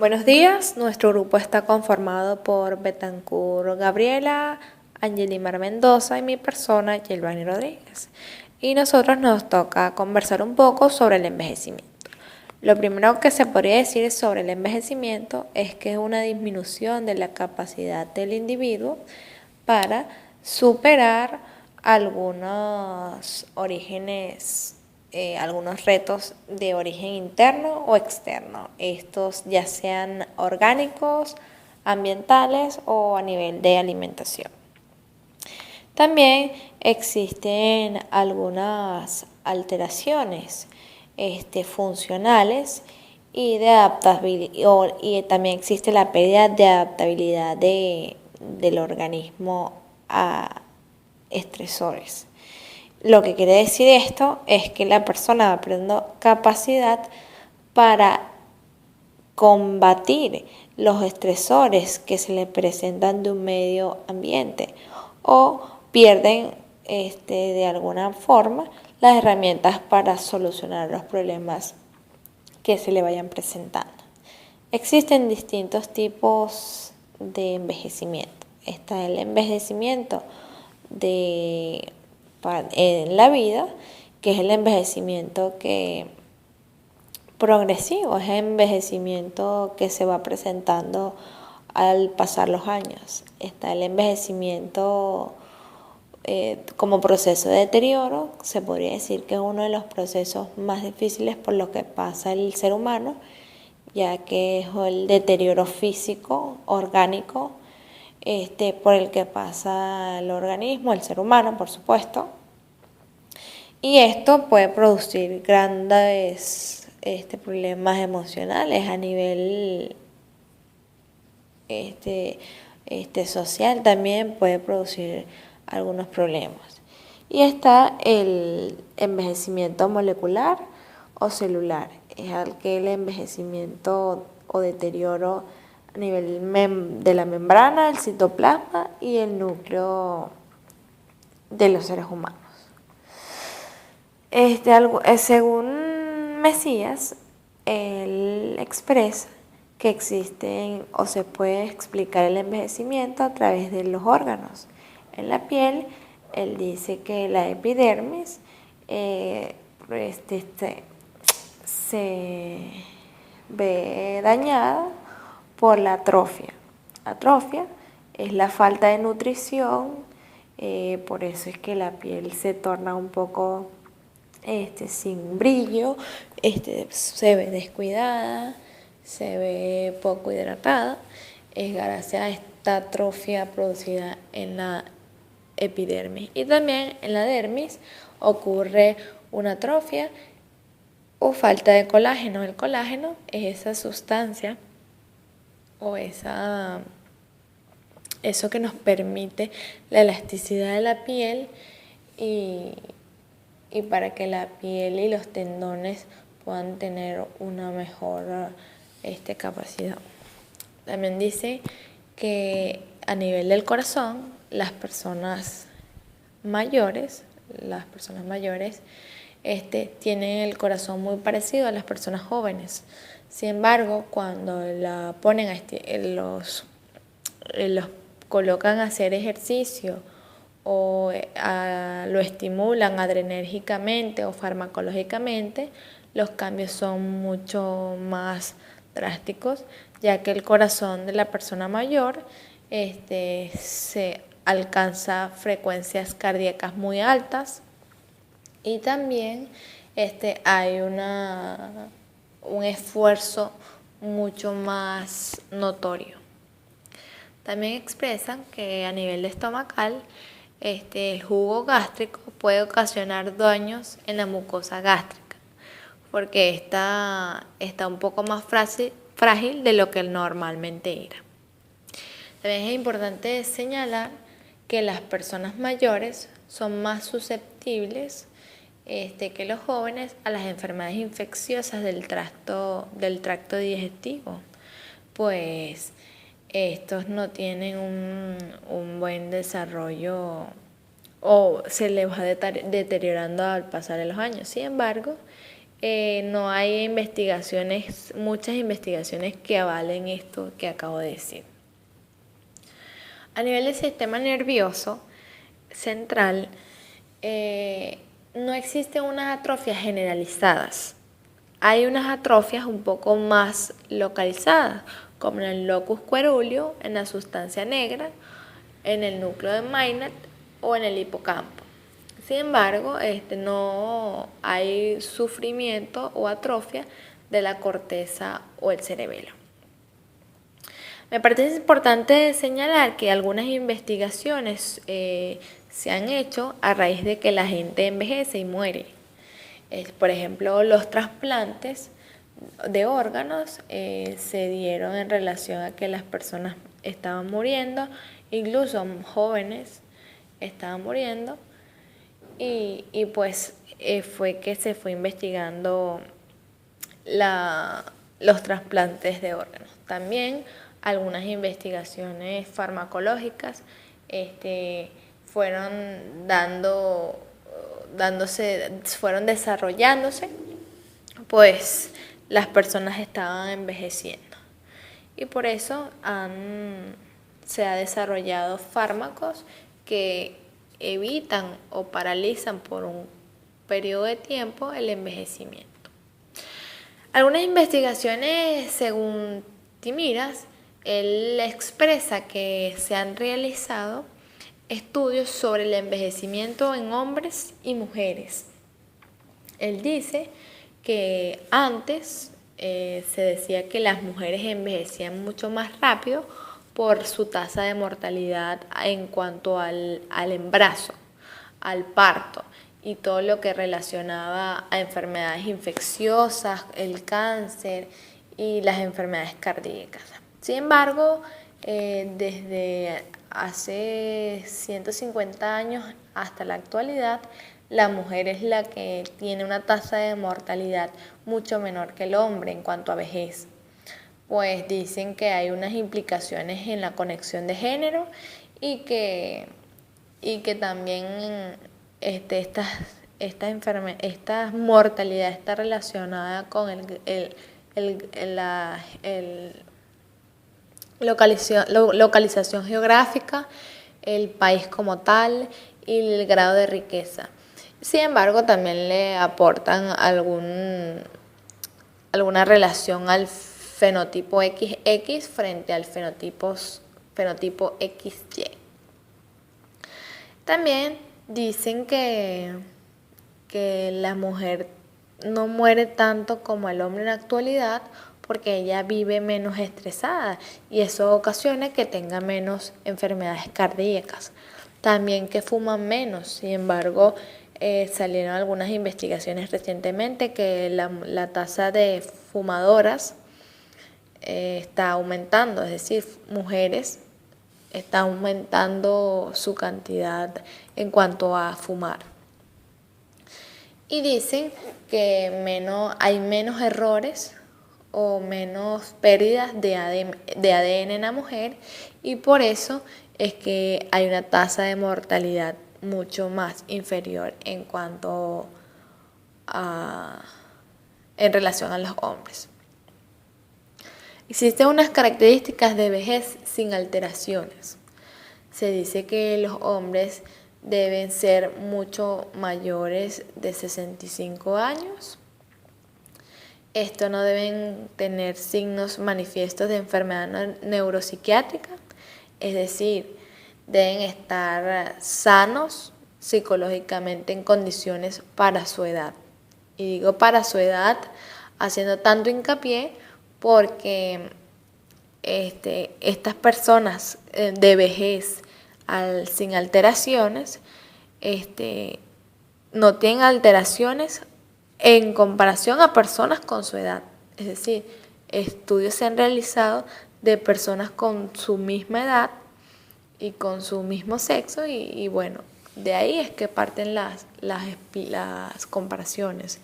Buenos días, nuestro grupo está conformado por Betancur Gabriela, Angelimar Mendoza y mi persona, Yelvani Rodríguez. Y nosotros nos toca conversar un poco sobre el envejecimiento. Lo primero que se podría decir sobre el envejecimiento es que es una disminución de la capacidad del individuo para superar algunos orígenes, algunos retos de origen interno o externo. Estos ya sean orgánicos, ambientales o a nivel de alimentación. También existen algunas alteraciones funcionales y de adaptabilidad, y también existe la pérdida de adaptabilidad del organismo a estresores. Lo que quiere decir esto es que la persona va perdiendo capacidad para combatir los estresores que se le presentan de un medio ambiente o pierden de alguna forma las herramientas para solucionar los problemas que se le vayan presentando. Existen distintos tipos de envejecimiento. Está el envejecimiento en la vida, que es el envejecimiento progresivo, es el envejecimiento que se va presentando al pasar los años. Está el envejecimiento como proceso de deterioro, se podría decir que es uno de los procesos más difíciles por lo que pasa el ser humano, ya que es el deterioro físico, orgánico, por el que pasa el organismo, el ser humano, por supuesto. Y esto puede producir grandes problemas emocionales a nivel social, también puede producir algunos problemas. Y está el envejecimiento molecular o celular, es aquel envejecimiento o deterioro a nivel de la membrana, el citoplasma y el núcleo de los seres humanos. Según Mesías, él expresa que existen o se puede explicar el envejecimiento a través de los órganos. En la piel, él dice que la epidermis se ve dañada por la atrofia. Atrofia es la falta de nutrición, por eso es que la piel se torna un poco sin brillo, se ve descuidada, se ve poco hidratada. Es gracias a esta atrofia producida en la epidermis. Y también en la dermis ocurre una atrofia o falta de colágeno. El colágeno es esa sustancia o eso que nos permite la elasticidad de la piel y para que la piel y los tendones puedan tener una mejor capacidad. También dice que a nivel del corazón, las personas mayores tienen el corazón muy parecido a las personas jóvenes. Sin embargo, cuando la ponen los colocan a hacer ejercicio o lo estimulan adrenérgicamente o farmacológicamente, los cambios son mucho más drásticos, ya que el corazón de la persona mayor se alcanza frecuencias cardíacas muy altas y también hay un esfuerzo mucho más notorio. También expresan que a nivel estomacal, el jugo gástrico puede ocasionar daños en la mucosa gástrica, porque está un poco más frágil de lo que normalmente era. También es importante señalar que las personas mayores son más susceptibles que los jóvenes a las enfermedades infecciosas del tracto digestivo, pues estos no tienen un buen desarrollo o se les va deteriorando al pasar de los años. Sin embargo, no hay muchas investigaciones que avalen esto que acabo de decir. A nivel del sistema nervioso central, no existen unas atrofias generalizadas. Hay unas atrofias un poco más localizadas, como en el locus coeruleus, en la sustancia negra, en el núcleo de Maynard o en el hipocampo. Sin embargo, no hay sufrimiento o atrofia de la corteza o el cerebelo. Me parece importante señalar que algunas investigaciones se han hecho a raíz de que la gente envejece y muere. Por ejemplo, los trasplantes de órganos se dieron en relación a que las personas estaban muriendo, incluso jóvenes estaban muriendo, y pues fue que se fue investigando los trasplantes de órganos. También algunas investigaciones farmacológicas fueron desarrollándose, pues las personas estaban envejeciendo, y por eso se ha desarrollado fármacos que evitan o paralizan por un periodo de tiempo el envejecimiento. Algunas investigaciones, según Timiras, él expresa que se han realizado estudios sobre el envejecimiento en hombres y mujeres. Él dice que antes se decía que las mujeres envejecían mucho más rápido por su tasa de mortalidad en cuanto al embarazo, al parto y todo lo que relacionaba a enfermedades infecciosas, el cáncer y las enfermedades cardíacas. Sin embargo, desde hace 150 años hasta la actualidad, la mujer es la que tiene una tasa de mortalidad mucho menor que el hombre en cuanto a vejez. Pues dicen que hay unas implicaciones en la conexión de género y que también esta mortalidad está relacionada con la localización geográfica, el país como tal y el grado de riqueza. Sin embargo, también le aportan alguna relación al fenotipo XX frente al fenotipo XY. También dicen que la mujer no muere tanto como el hombre en la actualidad porque ella vive menos estresada y eso ocasiona que tenga menos enfermedades cardíacas. También que fuman menos. Sin embargo, salieron algunas investigaciones recientemente que la tasa de fumadoras está aumentando, es decir, mujeres está aumentando su cantidad en cuanto a fumar. Y dicen que hay menos errores o menos pérdidas de ADN en la mujer, y por eso es que hay una tasa de mortalidad mucho más inferior en relación a los hombres. Existen unas características de vejez sin alteraciones. Se dice que los hombres deben ser mucho mayores de 65 años. Estos no deben tener signos manifiestos de enfermedad neuropsiquiátrica, es decir, deben estar sanos psicológicamente en condiciones para su edad. Y digo para su edad haciendo tanto hincapié porque estas personas de vejez sin alteraciones no tienen alteraciones en comparación a personas con su edad. Es decir, estudios se han realizado de personas con su misma edad y con su mismo sexo y bueno, de ahí es que parten las comparaciones.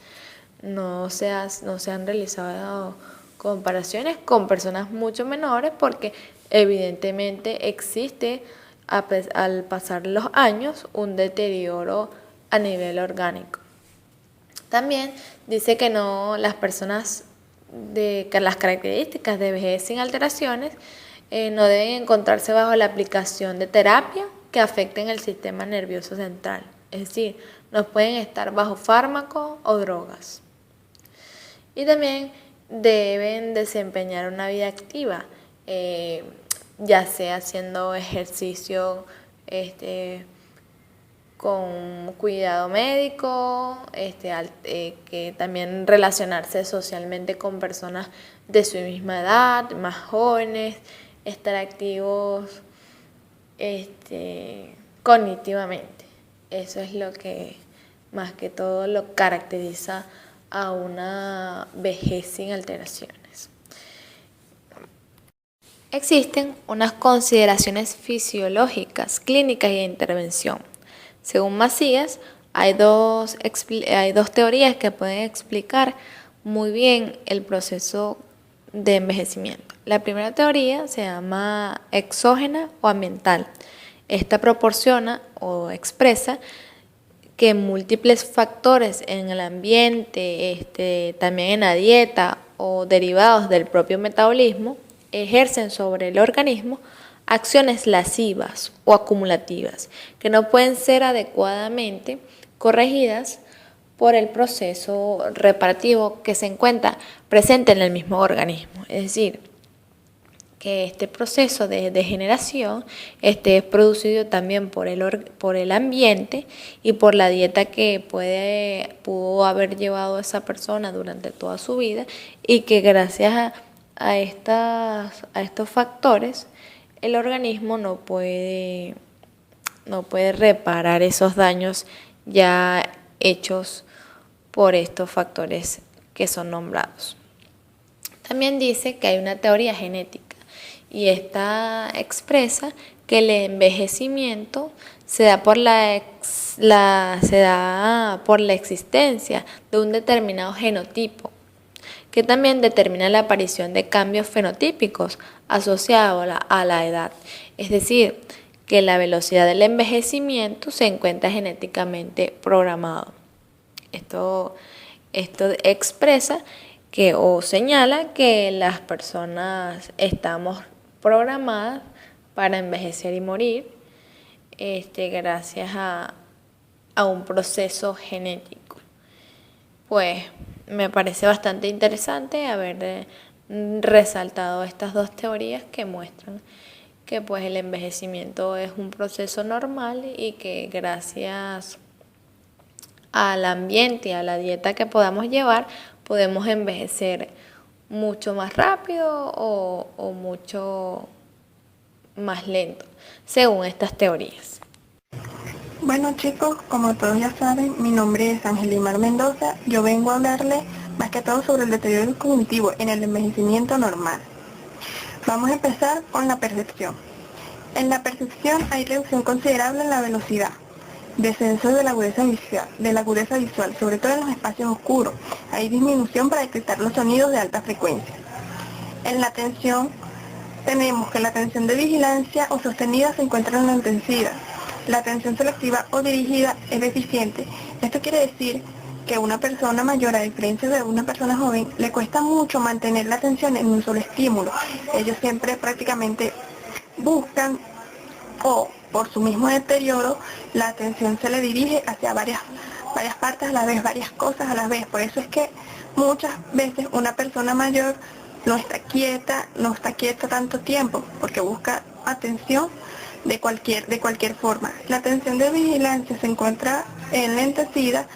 No se han realizado comparaciones con personas mucho menores porque evidentemente existe al pasar los años un deterioro a nivel orgánico. También dice que no las personas que las características de vejez sin alteraciones no deben encontrarse bajo la aplicación de terapia que afecten el sistema nervioso central. Es decir, no pueden estar bajo fármacos o drogas. Y también deben desempeñar una vida activa, ya sea haciendo ejercicio con cuidado médico, que también relacionarse socialmente con personas de su misma edad, más jóvenes, estar activos cognitivamente. Eso es lo que más que todo lo caracteriza a una vejez sin alteraciones. Existen unas consideraciones fisiológicas, clínicas y de intervención. Según Macías, hay dos teorías que pueden explicar muy bien el proceso de envejecimiento. La primera teoría se llama exógena o ambiental. Esta proporciona o expresa que múltiples factores en el ambiente, también en la dieta o derivados del propio metabolismo, ejercen sobre el organismo acciones lascivas o acumulativas que no pueden ser adecuadamente corregidas por el proceso reparativo que se encuentra presente en el mismo organismo. Es decir, que este proceso de degeneración es producido también por el ambiente y por la dieta que pudo haber llevado esa persona durante toda su vida, y que gracias a estos factores el organismo no puede reparar esos daños ya hechos por estos factores que son nombrados. También dice que hay una teoría genética, y esta expresa que el envejecimiento se da por la existencia de un determinado genotipo, que también determina la aparición de cambios fenotípicos asociados a la edad. Es decir, que la velocidad del envejecimiento se encuentra genéticamente programado. Esto expresa o señala que las personas estamos programadas para envejecer y morir, gracias a un proceso genético. Pues me parece bastante interesante haber resaltado estas dos teorías que muestran que pues el envejecimiento es un proceso normal, y que gracias al ambiente y a la dieta que podamos llevar podemos envejecer mucho más rápido o mucho más lento, según estas teorías. Bueno chicos, como todos ya saben, mi nombre es Angelimar Mendoza. Yo vengo a hablarles más que todo sobre el deterioro cognitivo en el envejecimiento normal. Vamos a empezar con la percepción. En la percepción hay reducción considerable en la velocidad, descenso de la agudeza visual, sobre todo en los espacios oscuros. Hay disminución para detectar los sonidos de alta frecuencia. En la atención tenemos que la atención de vigilancia o sostenida se encuentra en la intensidad. La atención selectiva o dirigida es deficiente. Esto quiere decir que una persona mayor, a diferencia de una persona joven, le cuesta mucho mantener la atención en un solo estímulo. Ellos siempre prácticamente buscan, o por su mismo deterioro, la atención se le dirige hacia varias partes a la vez, varias cosas a la vez. Por eso es que muchas veces una persona mayor no está quieta tanto tiempo, porque busca atención de cualquier forma. La atención de vigilancia se encuentra en lentecida.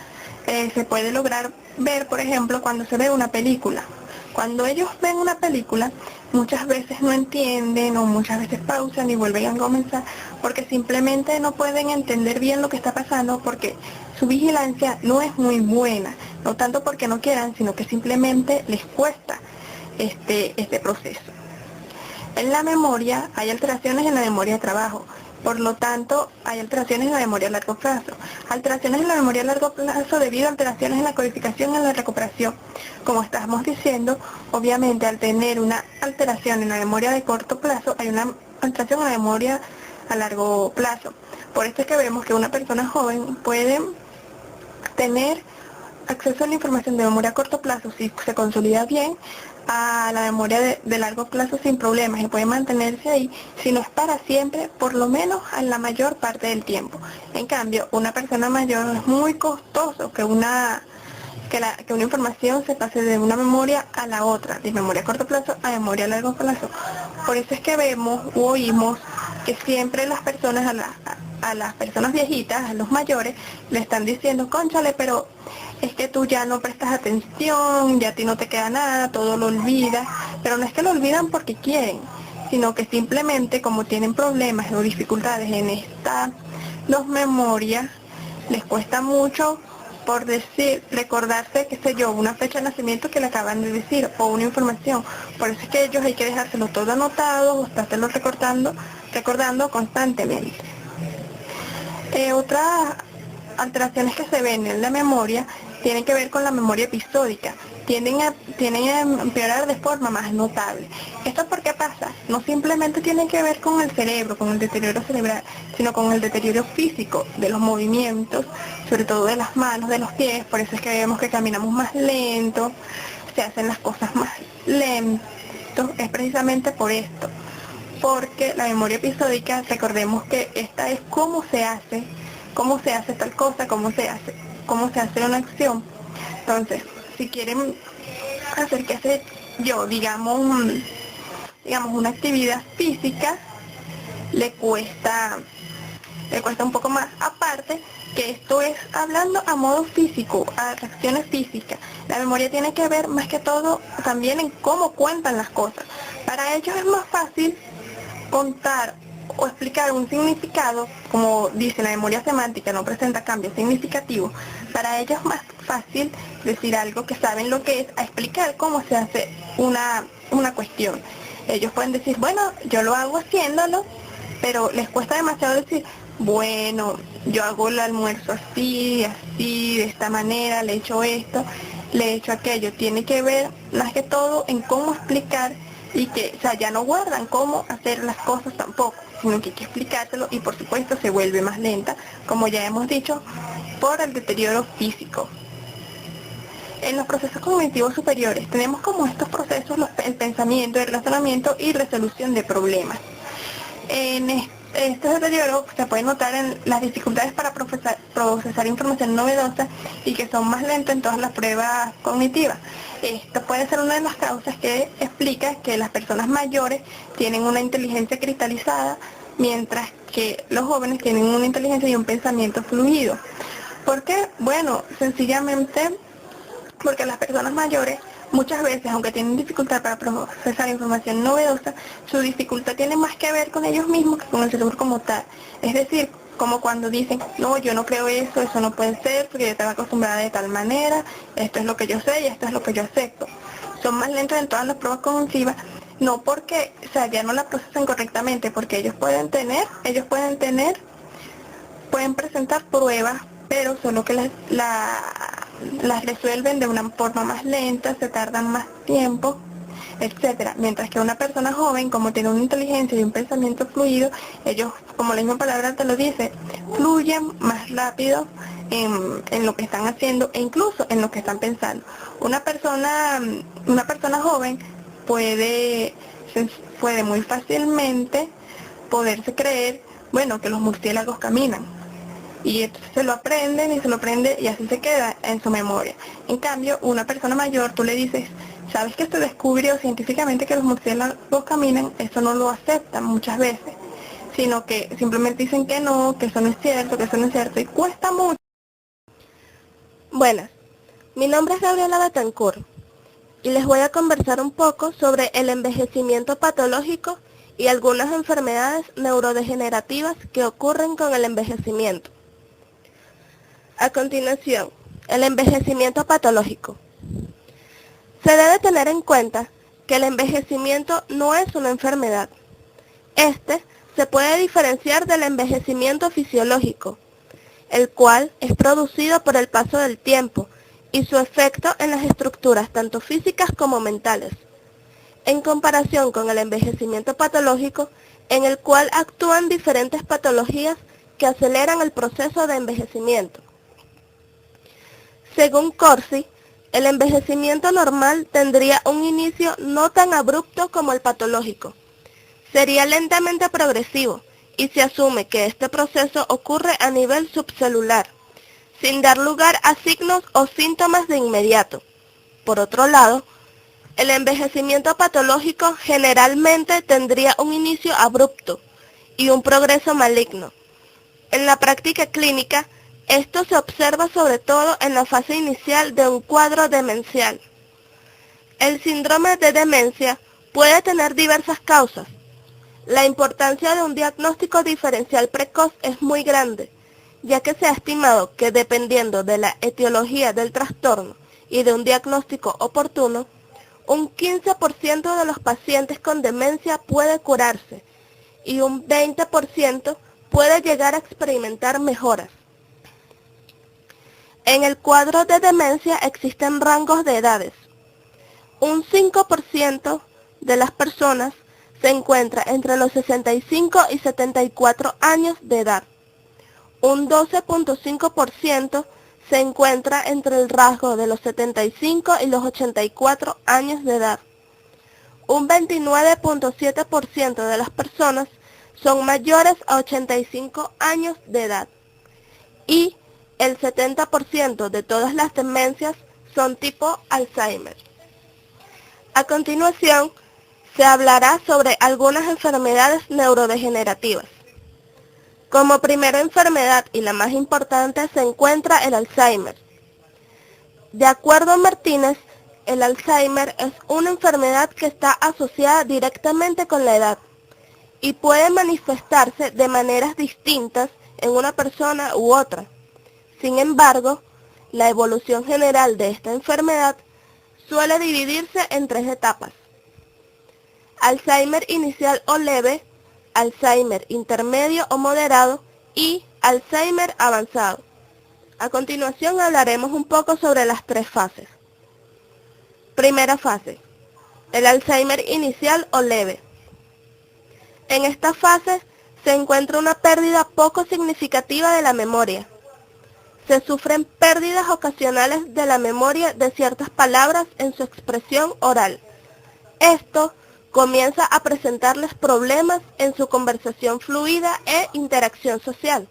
Se puede lograr ver, por ejemplo, cuando se ve una película. Cuando ellos ven una película, muchas veces no entienden, o muchas veces pausan y vuelven a comenzar, porque simplemente no pueden entender bien lo que está pasando, porque su vigilancia no es muy buena, no tanto porque no quieran, sino que simplemente les cuesta este proceso. En la memoria hay alteraciones en la memoria de trabajo. Por lo tanto, hay alteraciones en la memoria a largo plazo. Alteraciones en la memoria a largo plazo debido a alteraciones en la codificación y en la recuperación. Como estamos diciendo, obviamente al tener una alteración en la memoria de corto plazo, hay una alteración en la memoria a largo plazo. Por esto es que vemos que una persona joven puede tener acceso a la información de memoria a corto plazo, si se consolida bien, a la memoria de largo plazo sin problemas y puede mantenerse ahí, si no es para siempre, por lo menos en la mayor parte del tiempo. En cambio, una persona mayor es muy costoso que una información se pase de una memoria a la otra, de memoria a corto plazo a memoria a largo plazo. Por eso es que vemos u oímos que siempre las personas, a las personas viejitas, a los mayores, le están diciendo, cónchale, pero es que tú ya no prestas atención, ya a ti no te queda nada, todo lo olvidas, pero no es que lo olvidan porque quieren, sino que simplemente como tienen problemas o dificultades en esta, los memorias, les cuesta mucho por decir, recordarse, qué sé yo, una fecha de nacimiento que le acaban de decir o una información. Por eso es que ellos hay que dejárselo todo anotado o estárselo recordando constantemente. Otras alteraciones que se ven en la memoria tienen que ver con la memoria episódica. Tienden a empeorar de forma más notable. ¿Esto por qué pasa? No simplemente tiene que ver con el cerebro, con el deterioro cerebral, sino con el deterioro físico de los movimientos, sobre todo de las manos, de los pies. Por eso es que vemos que caminamos más lento, se hacen las cosas más lentos. Es precisamente por esto, porque la memoria episódica, recordemos que esta es cómo se hace tal cosa, cómo se hace una acción. Entonces, si quieren hacer que hacer yo, digamos una actividad física, le cuesta un poco más. Aparte, que esto es hablando a modo físico, a reacciones físicas. La memoria tiene que ver más que todo también en cómo cuentan las cosas. Para ellos es más fácil contar o explicar un significado, como dice la memoria semántica, no presenta cambios significativos. Para ellos es más fácil decir algo que saben lo que es, a explicar cómo se hace una cuestión. Ellos pueden decir, bueno, yo lo hago haciéndolo, pero les cuesta demasiado decir, bueno, yo hago el almuerzo así, así, de esta manera, le echo esto, le echo aquello. Tiene que ver más que todo en cómo explicar y que, o sea, ya no guardan cómo hacer las cosas tampoco, sino que hay que explicárselo y por supuesto se vuelve más lenta, como ya hemos dicho, por el deterioro físico. En los procesos cognitivos superiores tenemos como estos procesos el pensamiento, el razonamiento y resolución de problemas. En este deterioro se puede notar en las dificultades para procesar información novedosa y que son más lentas en todas las pruebas cognitivas. Esto puede ser una de las causas que explica que las personas mayores tienen una inteligencia cristalizada, mientras que los jóvenes tienen una inteligencia y un pensamiento fluido. ¿Por qué? Bueno, sencillamente porque las personas mayores muchas veces, aunque tienen dificultad para procesar información novedosa, su dificultad tiene más que ver con ellos mismos que con el cerebro como tal. Es decir, como cuando dicen, no, yo no creo eso no puede ser, porque yo estaba acostumbrada de tal manera, esto es lo que yo sé y esto es lo que yo acepto. Son más lentos en todas las pruebas cognitivas, no porque, o sea, ya no la procesan correctamente, porque pueden presentar pruebas, pero solo que las resuelven de una forma más lenta, se tardan más tiempo, etcétera. Mientras que una persona joven, como tiene una inteligencia y un pensamiento fluido, ellos, como la misma palabra te lo dice, fluyen más rápido en lo que están haciendo e incluso en lo que están pensando. Una persona joven puede, puede muy fácilmente poderse creer, bueno, que los murciélagos caminan y se lo aprenden y se lo aprende y así se queda en su memoria. En cambio, una persona mayor, tú le dices, ¿sabes que se descubrió científicamente que los murciélagos caminan? Eso no lo aceptan muchas veces, sino que simplemente dicen que no, que eso no es cierto, que eso no es cierto y cuesta mucho. Buenas, mi nombre es Gabriela Betancourt y les voy a conversar un poco sobre el envejecimiento patológico y algunas enfermedades neurodegenerativas que ocurren con el envejecimiento. A continuación, el envejecimiento patológico. Se debe tener en cuenta que el envejecimiento no es una enfermedad. Este se puede diferenciar del envejecimiento fisiológico, el cual es producido por el paso del tiempo y su efecto en las estructuras tanto físicas como mentales, en comparación con el envejecimiento patológico, en el cual actúan diferentes patologías que aceleran el proceso de envejecimiento. Según Corsi, el envejecimiento normal tendría un inicio no tan abrupto como el patológico. Sería lentamente progresivo y se asume que este proceso ocurre a nivel subcelular, sin dar lugar a signos o síntomas de inmediato. Por otro lado, el envejecimiento patológico generalmente tendría un inicio abrupto y un progreso maligno. En la práctica clínica, esto se observa sobre todo en la fase inicial de un cuadro demencial. El síndrome de demencia puede tener diversas causas. La importancia de un diagnóstico diferencial precoz es muy grande, ya que se ha estimado que dependiendo de la etiología del trastorno y de un diagnóstico oportuno, un 15% de los pacientes con demencia puede curarse y un 20% puede llegar a experimentar mejoras. En el cuadro de demencia existen rangos de edades. Un 5% de las personas se encuentra entre los 65 y 74 años de edad. Un 12.5% se encuentra entre el rasgo de los 75 y los 84 años de edad. Un 29.7% de las personas son mayores a 85 años de edad. Y el 70% de todas las demencias son tipo Alzheimer. A continuación, se hablará sobre algunas enfermedades neurodegenerativas. Como primera enfermedad y la más importante se encuentra el Alzheimer. De acuerdo a Martínez, el Alzheimer es una enfermedad que está asociada directamente con la edad y puede manifestarse de maneras distintas en una persona u otra. Sin embargo, la evolución general de esta enfermedad suele dividirse en 3 etapas: Alzheimer inicial o leve, Alzheimer intermedio o moderado y Alzheimer avanzado. A continuación hablaremos un poco sobre las 3 fases. Primera fase, el Alzheimer inicial o leve. En esta fase se encuentra una pérdida poco significativa de la memoria. Se sufren pérdidas ocasionales de la memoria de ciertas palabras en su expresión oral. Esto comienza a presentarles problemas en su conversación fluida e interacción social.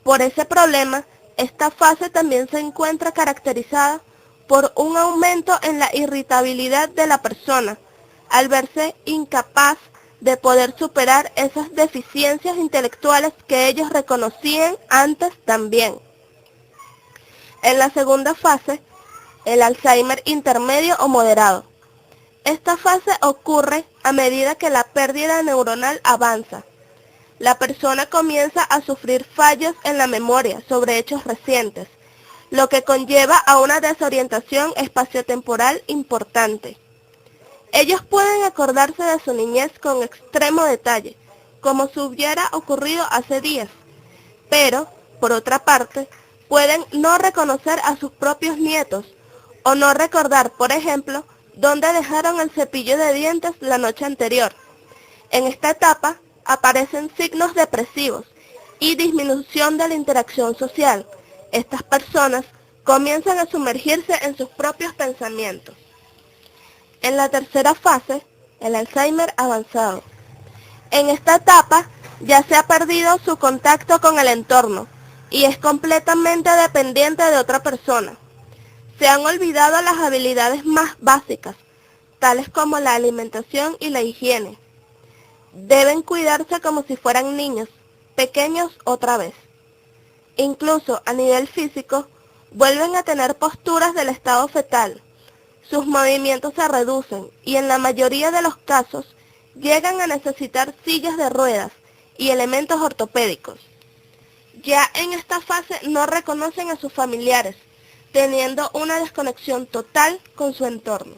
Por ese problema, esta fase también se encuentra caracterizada por un aumento en la irritabilidad de la persona, al verse incapaz de poder superar esas deficiencias intelectuales que ellos reconocían antes también. En la segunda fase, el Alzheimer intermedio o moderado. Esta fase ocurre a medida que la pérdida neuronal avanza. La persona comienza a sufrir fallos en la memoria sobre hechos recientes, lo que conlleva a una desorientación espaciotemporal importante. Ellos pueden acordarse de su niñez con extremo detalle, como si hubiera ocurrido hace días, pero, por otra parte, pueden no reconocer a sus propios nietos, o no recordar, por ejemplo, dónde dejaron el cepillo de dientes la noche anterior. En esta etapa aparecen signos depresivos y disminución de la interacción social. Estas personas comienzan a sumergirse en sus propios pensamientos. En la tercera fase, el Alzheimer avanzado. En esta etapa ya se ha perdido su contacto con el entorno y es completamente dependiente de otra persona. Se han olvidado las habilidades más básicas, tales como la alimentación y la higiene. Deben cuidarse como si fueran niños, pequeños otra vez. Incluso a nivel físico, vuelven a tener posturas del estado fetal. Sus movimientos se reducen y en la mayoría de los casos llegan a necesitar sillas de ruedas y elementos ortopédicos. Ya en esta fase no reconocen a sus familiares, teniendo una desconexión total con su entorno.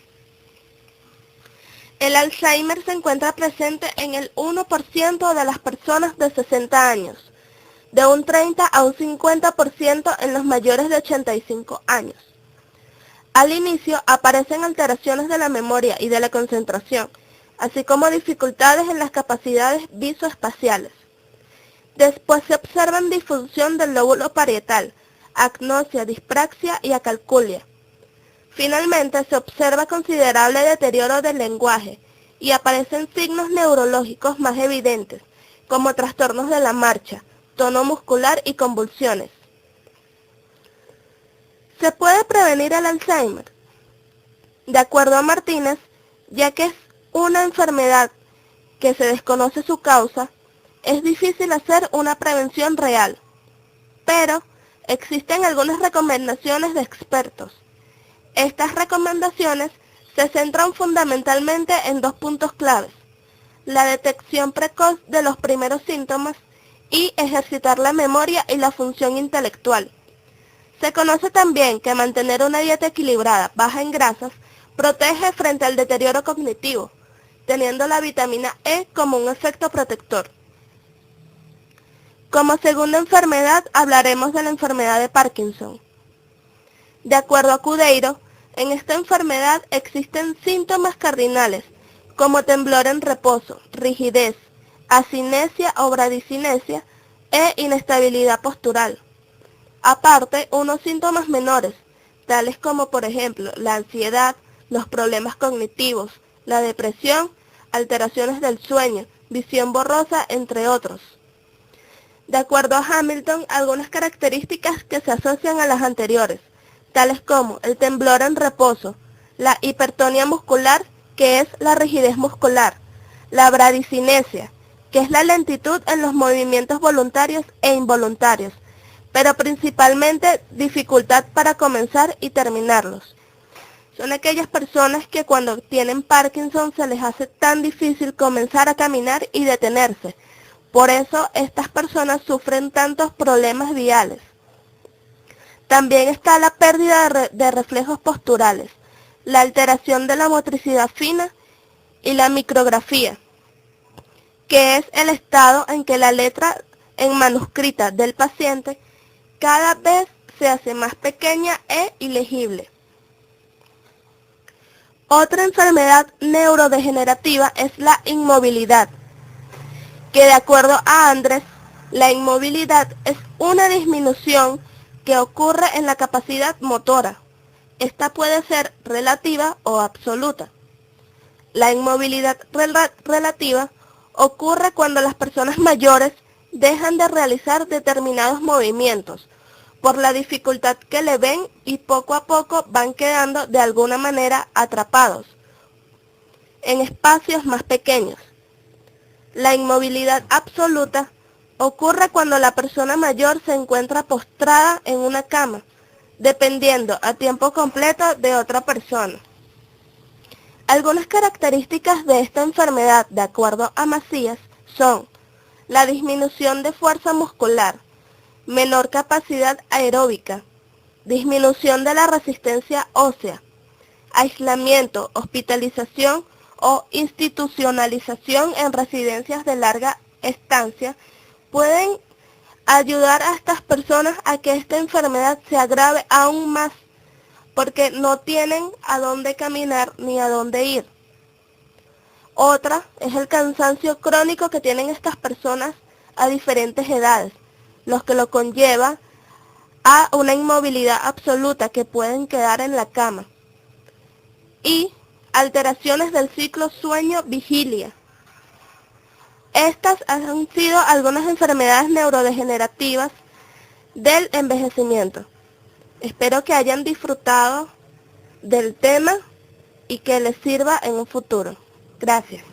El Alzheimer se encuentra presente en el 1% de las personas de 60 años, de un 30 a un 50% en los mayores de 85 años. Al inicio aparecen alteraciones de la memoria y de la concentración, así como dificultades en las capacidades visoespaciales. Después se observa disfunción del lóbulo parietal, agnosia, dispraxia y acalculia. Finalmente, se observa considerable deterioro del lenguaje y aparecen signos neurológicos más evidentes, como trastornos de la marcha, tono muscular y convulsiones. ¿Se puede prevenir el Alzheimer? De acuerdo a Martínez, ya que es una enfermedad que se desconoce su causa, es difícil hacer una prevención real, pero existen algunas recomendaciones de expertos. Estas recomendaciones se centran fundamentalmente en dos puntos claves: la detección precoz de los primeros síntomas y ejercitar la memoria y la función intelectual. Se conoce también que mantener una dieta equilibrada, baja en grasas, protege frente al deterioro cognitivo, teniendo la vitamina E como un efecto protector. Como segunda enfermedad, hablaremos de la enfermedad de Parkinson. De acuerdo a Cudeiro, en esta enfermedad existen síntomas cardinales, como temblor en reposo, rigidez, asinesia o bradicinesia e inestabilidad postural. Aparte, unos síntomas menores, tales como por ejemplo la ansiedad, los problemas cognitivos, la depresión, alteraciones del sueño, visión borrosa, entre otros. De acuerdo a Hamilton, algunas características que se asocian a las anteriores, tales como el temblor en reposo, la hipertonía muscular, que es la rigidez muscular, la bradicinesia, que es la lentitud en los movimientos voluntarios e involuntarios, pero principalmente dificultad para comenzar y terminarlos. Son aquellas personas que cuando tienen Parkinson se les hace tan difícil comenzar a caminar y detenerse. Por eso estas personas sufren tantos problemas viales. También está la pérdida de reflejos posturales, la alteración de la motricidad fina y la micrografía, que es el estado en que la letra en manuscrita del paciente cada vez se hace más pequeña e ilegible. Otra enfermedad neurodegenerativa es la inmovilidad, que de acuerdo a Andrés, la inmovilidad es una disminución que ocurre en la capacidad motora. Esta puede ser relativa o absoluta. La inmovilidad relativa ocurre cuando las personas mayores dejan de realizar determinados movimientos por la dificultad que le ven y poco a poco van quedando de alguna manera atrapados en espacios más pequeños. La inmovilidad absoluta ocurre cuando la persona mayor se encuentra postrada en una cama, dependiendo a tiempo completo de otra persona. Algunas características de esta enfermedad, de acuerdo a Macías, son la disminución de fuerza muscular, menor capacidad aeróbica, disminución de la resistencia ósea, aislamiento, hospitalización o institucionalización en residencias de larga estancia. Pueden ayudar a estas personas a que esta enfermedad se agrave aún más, porque no tienen a dónde caminar ni a dónde ir. Otra es el cansancio crónico que tienen estas personas a diferentes edades, lo que lo conlleva a una inmovilidad absoluta que pueden quedar en la cama. Y alteraciones del ciclo sueño-vigilia. Estas han sido algunas enfermedades neurodegenerativas del envejecimiento. Espero que hayan disfrutado del tema y que les sirva en un futuro. Gracias.